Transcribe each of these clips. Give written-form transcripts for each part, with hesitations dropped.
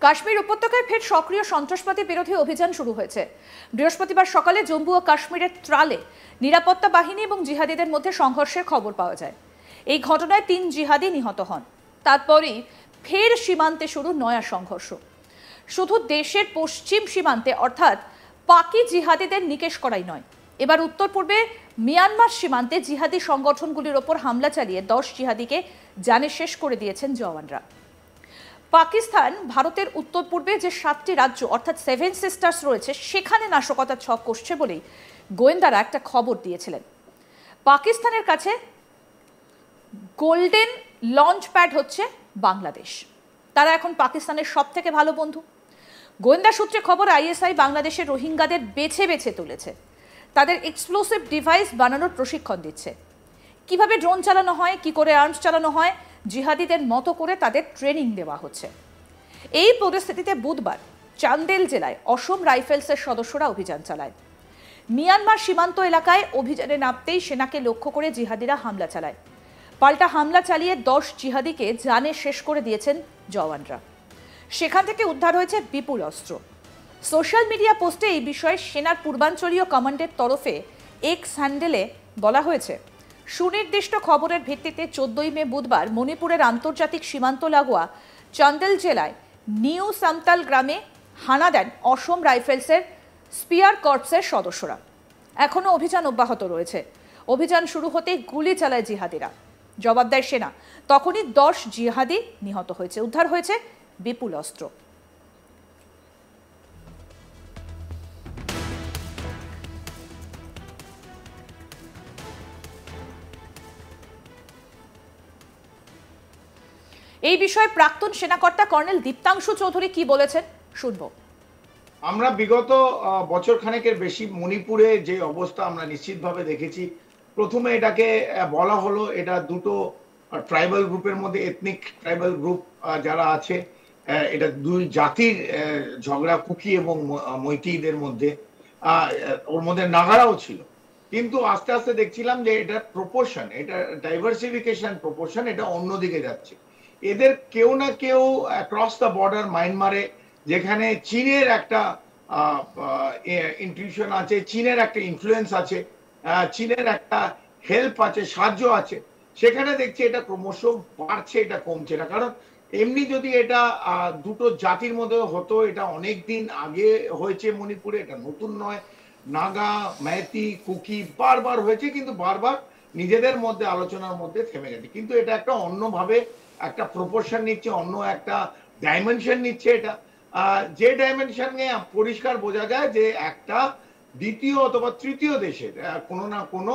কাশ্মীর উপত্যকায় ফের সক্রিয় সন্ত্রাসবাদী বিরোধী অভিযান শুরু হয়েছে। বৃহস্পতিবার সকালে জম্মু ও কাশ্মীরের ত্রালে নিরাপত্তা বাহিনী এবং জিহাদিদের মধ্যে সংঘর্ষের খবর পাওয়া যায়। এই ঘটনায় 3 জিহাদি নিহত হন। তারপরই ফের সীমান্তে শুরু নয়া সংঘর্ষ। শুধু দেশের পশ্চিম সীমান্তে অর্থাৎ পাকি জিহাদিদের নিকেশ করাই নয়, এবার উত্তর পূর্বে মিয়ানমার সীমান্তে জিহাদি সংগঠনগুলির ওপর হামলা চালিয়ে 10 জিহাদিকে জানে শেষ করে দিয়েছেন জওয়ানরা। পাকিস্তান ভারতের উত্তর পূর্বে যে 7টি রাজ্য অর্থাৎ 7 সিস্টার্স রয়েছে সেখানে নাশকতার ছক কষছে বলেই গোয়েন্দারা একটা খবর দিয়েছিলেন। পাকিস্তানের কাছে গোল্ডেন লঞ্চ প্যাড হচ্ছে বাংলাদেশ। তারা এখন পাকিস্তানের সবথেকে ভালো বন্ধু। গোয়েন্দা সূত্রে খবর, আইএসআই বাংলাদেশের রোহিঙ্গাদের বেছে বেছে তুলেছে, তাদের এক্সপ্লোসিভ ডিভাইস বানানোর প্রশিক্ষণ দিচ্ছে। কিভাবে ড্রোন চালানো হয়, কি করে আর্মস চালানো হয়, জিহাদিদের মতো করে তাদের ট্রেনিং দেওয়া হচ্ছে। এই পরিস্থিতিতে বুধবার চান্দেল জেলায় অসম রাইফেলসের সদস্যরা অভিযান চালায়। মিয়ানমার সীমান্ত এলাকায় অভিযানে নামতেই সেনাকে লক্ষ্য করে জিহাদিরা হামলা চালায়। পাল্টা হামলা চালিয়ে 10 জিহাদিকে জানে শেষ করে দিয়েছেন জওয়ানরা। সেখান থেকে উদ্ধার হয়েছে বিপুল অস্ত্র। সোশ্যাল মিডিয়া পোস্টে এই বিষয়ে সেনার পূর্বাঞ্চলীয় কমান্ডের তরফে এক্স হ্যান্ডেলে বলা হয়েছে, সুনির্দিষ্ট খবরের ভিত্তিতে 14 মে বুধবার মণিপুরের আন্তর্জাতিক সীমান্ত লাগোয়া চান্দেল জেলায় নিউ সামতাল গ্রামে হানা দেন অসম রাইফেলসের স্পিয়ার কর্পসের সদস্যরা। এখনও অভিযান অব্যাহত রয়েছে। অভিযান শুরু হতেই গুলি চালায় জিহাদিরা, জবাব দেয় সেনা। তখনই 10 জিহাদি নিহত হয়েছে, উদ্ধার হয়েছে বিপুল অস্ত্র। এই বিষয়ে প্রাক্তন সেনাকর্তা কর্নেল দীপ্তাংশু চৌধুরী কি বলেছেন শুনবো। আমরা বিগত বছর খানেকের বেশি মণিপুরে যে অবস্থা আমরা নিশ্চিতভাবে দেখেছি। প্রথমে এটাকে বলা হলো এটা দুটো ট্রাইবাল গ্রুপের মধ্যে, এথনিক ট্রাইবাল গ্রুপ যারা আছে, এটা দুই জাতির ঝগড়া, কুকি এবং মৈতিদের মধ্যে। ওর মধ্যে নাগারাও ছিল, কিন্তু আস্তে আস্তে দেখছিলাম যে এটা প্রপোর্শন, এটা ডাইভার্সিফিকেশন প্রপোর্শন এটা অন্যদিকে যাচ্ছে। এদের কেউ না কেউ ক্রস দ্য বর্ডার মায়ানমারে, যেখানে চীনের একটা ইনটিউশন আছে, চীনের একটা ইনফ্লুয়েন্স আছে, চীনের একটা হেল্প আছে, সাহায্য আছে, সেখানে দেখছি এটা ক্রমশ বাড়ছে, এটা কমছে না। কারণ এমনি যদি এটা দুটো জাতির মধ্যে হতো, এটা অনেক দিন আগে হয়েছে মণিপুরে, এটা নতুন নয়। নাগা, মেইতি, কুকি বারবার হয়েছে, কিন্তু বারবার নিজেদের মধ্যে আলোচনার মধ্যে থেমে গেছে। কিন্তু এটা একটা অন্যভাবে একটা প্রপোর্শন নিচ্ছে, অন্য একটা ডাইমেনশন নিচ্ছে। এটা যে ডাইমেনশনে পরিষ্কার বোঝা যায় যে একটা দ্বিতীয় অথবা তৃতীয় দেশের কোনো না কোনো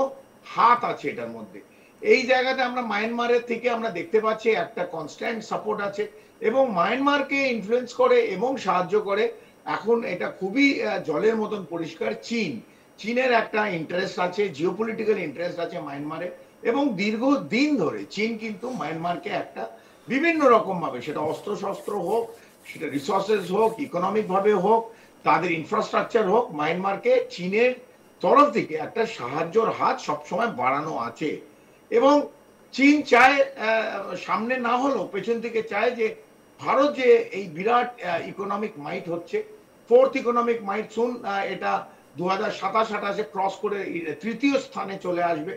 হাত আছে এটার মধ্যে। এই জায়গাতে আমরা মায়ানমারের থেকে আমরা দেখতে পাচ্ছি একটা কনস্ট্যান্ট সাপোর্ট আছে এবং মায়ানমারকে ইনফ্লুয়েন্স করে এবং সাহায্য করে। এখন এটা খুবই জলের মতন পরিষ্কার, চীনের একটা ইন্টারেস্ট আছে, জিওপলিটিক্যাল ইন্টারেস্ট আছে মায়ানমারে, এবং দীর্ঘদিন ধরে চীন কিন্তু মায়ানমারকে একটা বিভিন্ন রকম ভাবে, সেটা অস্ত্র শস্ত্র হোক, সেটা রিসোর্সেস হোক, ইকোনমিক ভাবে হোক, তাদের ইনফ্রাস্ট্রাকচার হোক, মায়ানমারকে চীনের তরফ থেকে একটা সাহায্যের হাত সবসময় বাড়ানো আছে। এবং চীন চায়, সামনে না হলেও পেছন থেকে চায় যে ভারত যে এই বিরাট ইকোনমিক মাইট হচ্ছে, 4th ইকোনমিক মাইট সুন, এটা 2027-28-এ ক্রস করে 3য় স্থানে চলে আসবে।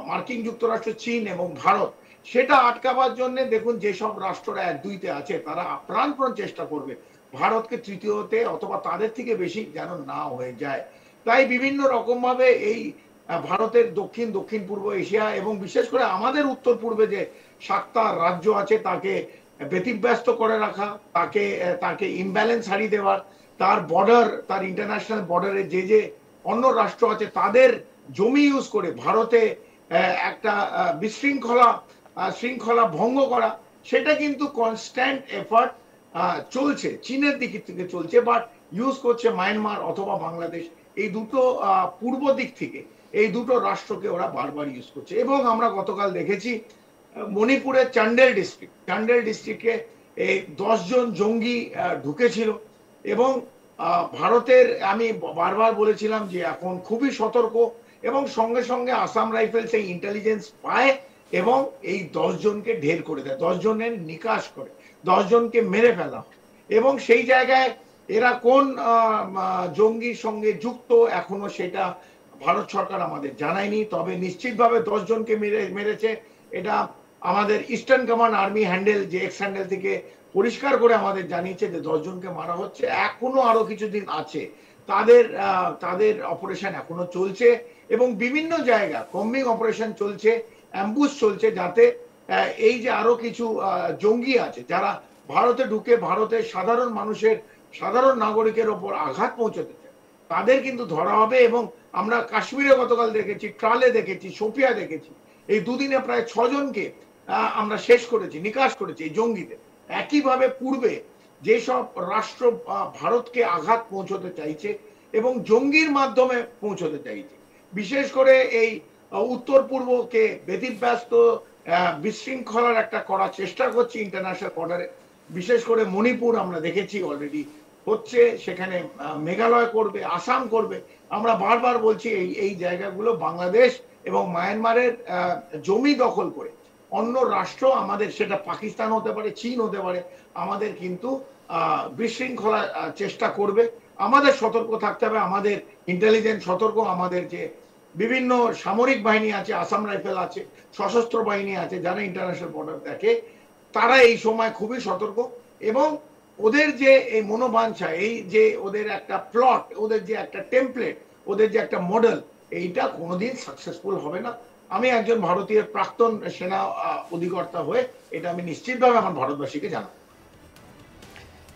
মার্কিন যুক্তরাষ্ট্র, চীন এবং ভারত, সেটা আটকাবার জন্য দেখুন যেসব রাষ্ট্ররা 1-2-তে আছে তারা প্রাণপণ চেষ্টা করবে ভারতকে 3য়তে অথবা তাদের থেকে বেশি যেন না হয়ে যায়। তাই বিভিন্ন রকম ভাবে এই ভারতের দক্ষিণ পূর্ব এশিয়া এবং বিশেষ করে আমাদের উত্তর পূর্বে যে 7টা রাজ্য আছে তাকে ব্যতিব্যস্ত করে রাখা, তাকে ইমব্যালেন্স হারিয়ে দেওয়ার, তার বর্ডার, তার ইন্টারন্যাশনাল বর্ডারে যে অন্য রাষ্ট্র আছে তাদের জমি ইউজ করে ভারতে একটা শৃঙ্খলা ভঙ্গ করা, সেটা কিন্তু কনস্ট্যান্ট এফার্ট চলছে, চীনের দিক থেকে চলছে, বাট ইউজ করছে মায়ানমার অথবা বাংলাদেশ, এই দুটো পূর্ব দিক থেকে এই দুটো রাষ্ট্রকে ওরা বারবার ইউজ করছে। এবং আমরা গতকাল দেখেছি মণিপুরের চান্ডেল ডিস্ট্রিক্টে এই 10 জন জঙ্গি ঢুকেছিল এবং ভারতের, আমি বারবার বলেছিলাম যে এখন খুবই সতর্ক, এবং সঙ্গে সঙ্গে আসাম রাইফেলস এই ইন্টেলিজেন্স পায় এবং এই 10 জনকে ঢের করে দেয়, 10 জনের নিকাশ করে, 10 জনকে মেরে ফেলা। এবং সেই জায়গায় এরা কোন জঙ্গির সঙ্গে যুক্ত এখনো সেটা ভারত সরকার আমাদের জানায়নি, তবে নিশ্চিতভাবে 10 জনকে মেরেছে। এটা আমাদের ইস্টার্ন কমান্ড আর্মি হ্যান্ডেল যে এক্স হ্যান্ডেল থেকে পরিষ্কার করে আমাদের জানিয়েছে যে 10 জনকে মারা হচ্ছে, এখনো আরো কিছুদিন আছে, তাদের অপারেশন এখনো চলছে এবং বিভিন্ন জায়গা কম্বিং অপারেশন চলছে, অ্যাম্বুশ চলছে, যাতে এই যে আরো কিছু জঙ্গি আছে যারা ভারতে ঢুকে ভারতের সাধারণ মানুষের, সাধারণ নাগরিকের ওপর আঘাত পৌঁছতে চায়, তাদের কিন্তু ধরা হবে। এবং আমরা কাশ্মীরে গতকাল দেখেছি, ট্রালে দেখেছি, সোফিয়া দেখেছি, এই দুদিনে প্রায় 6 জনকে আমরা শেষ করেছি, নিকাশ করেছি এই জঙ্গিদের। একইভাবে পূর্বে যেসব রাষ্ট্র ভারতকে আঘাত পৌঁছতে চাইছে এবং জঙ্গির মাধ্যমে পৌঁছতে চাইছে, বিশেষ করে এই উত্তর পূর্বকে ব্যতিব্যস্ত বিশৃঙ্খলার একটা করার চেষ্টা করছে ইন্টারন্যাশনাল বর্ডারে, বিশেষ করে মণিপুর আমরা দেখেছি অলরেডি হচ্ছে, সেখানে মেঘালয় করবে, আসাম করবে। আমরা বারবার বলছি এই জায়গাগুলো বাংলাদেশ এবং মায়ানমারের জমি দখল করে অন্য রাষ্ট্র, আমাদের সেটা পাকিস্তান হতে পারে, চীন হতে পারে, আমাদের কিন্তু বিশৃঙ্খলা চেষ্টা করবে। আমাদের সতর্ক থাকতে হবে, আমাদের ইন্টেলিজেন্স সতর্ক, আমাদের যে বিভিন্ন সামরিক বাহিনী আছে, আসাম রাইফেল আছে, সশস্ত্র বাহিনী আছে, যারা ইন্টারন্যাশনাল বর্ডার দেখে, তারা এই সময় খুবই সতর্ক। এবং ওদের যে এই মনোবাঞ্ছা, এই যে ওদের একটা প্লট, ওদের যে একটা টেমপ্লেট, ওদের যে একটা মডেল, এইটা কোনোদিন সাকসেসফুল হবে না। আমি একজন ভারতীয় প্রাক্তন সেনা অধিকর্তা হয়ে এটা আমি নিশ্চিতভাবে আমার ভারতবাসীকে জানাবো।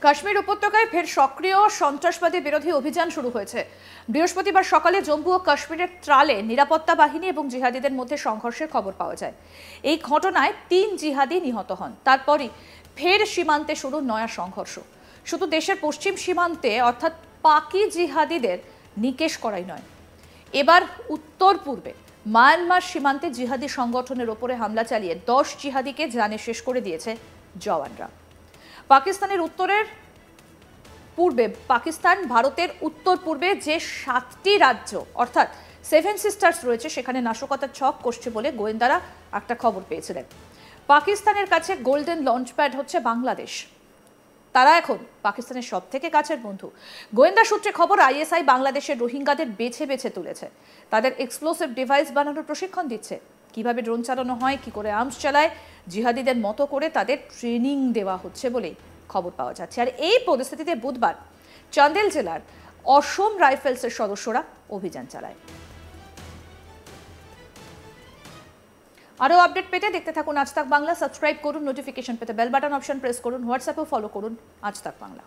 কাশ্মীর উপত্যকায় ফের সক্রিয় সন্ত্রাসবাদী বিরোধী অভিযান শুরু হয়েছে। বৃহস্পতিবার সকালে জম্মু ও কাশ্মীরের ত্রালে নিরাপত্তা বাহিনী এবং জিহাদিদের মধ্যে সংঘর্ষের খবর পাওয়া যায়। এই ঘটনায় 3 জিহাদি নিহত হন। তারপরই ফের সীমান্তে শুরু নয়া সংঘর্ষ। শুধু দেশের পশ্চিম সীমান্তে অর্থাৎ পাকি জিহাদিদের নিকেশ করাই নয়, এবার উত্তর পূর্বে মায়ানমার সীমান্তে জিহাদি সংগঠনের ওপরে হামলা চালিয়ে 10 জিহাদিকে জানে শেষ করে দিয়েছে জওয়ানরা। পাকিস্তানের উত্তরের পূর্বে, পাকিস্তান ভারতের উত্তর পূর্বে যে 7টি রাজ্য অর্থাৎ 7 সিস্টার্স রয়েছে, সেখানে নাশকতার ছক কষছে বলে গোয়েন্দারা একটা খবর পেয়েছিলেন। পাকিস্তানের কাছে গোল্ডেন লঞ্চপ্যাড হচ্ছে বাংলাদেশ। তারা এখন পাকিস্তানের সব থেকে কাছের বন্ধু। গোয়েন্দা সূত্রে খবর, আইএসআই বাংলাদেশের রোহিঙ্গাদের বেছে বেছে তুলেছে, তাদের এক্সপ্লোসিভ ডিভাইস বানানোর প্রশিক্ষণ দিচ্ছে, কিভাবে ড্রোন চালানো হয়, কি করে আর্মস চালায়, জিহাদিদের মতো করে তাদের ট্রেনিং দেওয়া হচ্ছে বলেই খবর পাওয়া যাচ্ছে। আর এই পরিস্থিতিতে বুধবার চান্দেল জেলার অসম রাইফেলসের সদস্যরা অভিযান চালায়। আরও আপডেট পেতে দেখতে থাকুন আজ তাক বাংলা। সাবস্ক্রাইব করুন, নোটিফিকেশন পেতে বেল বাটন অপশন প্রেস করুন, হোয়াটসঅ্যাপেও ফলো করুন আজ তাক বাংলা।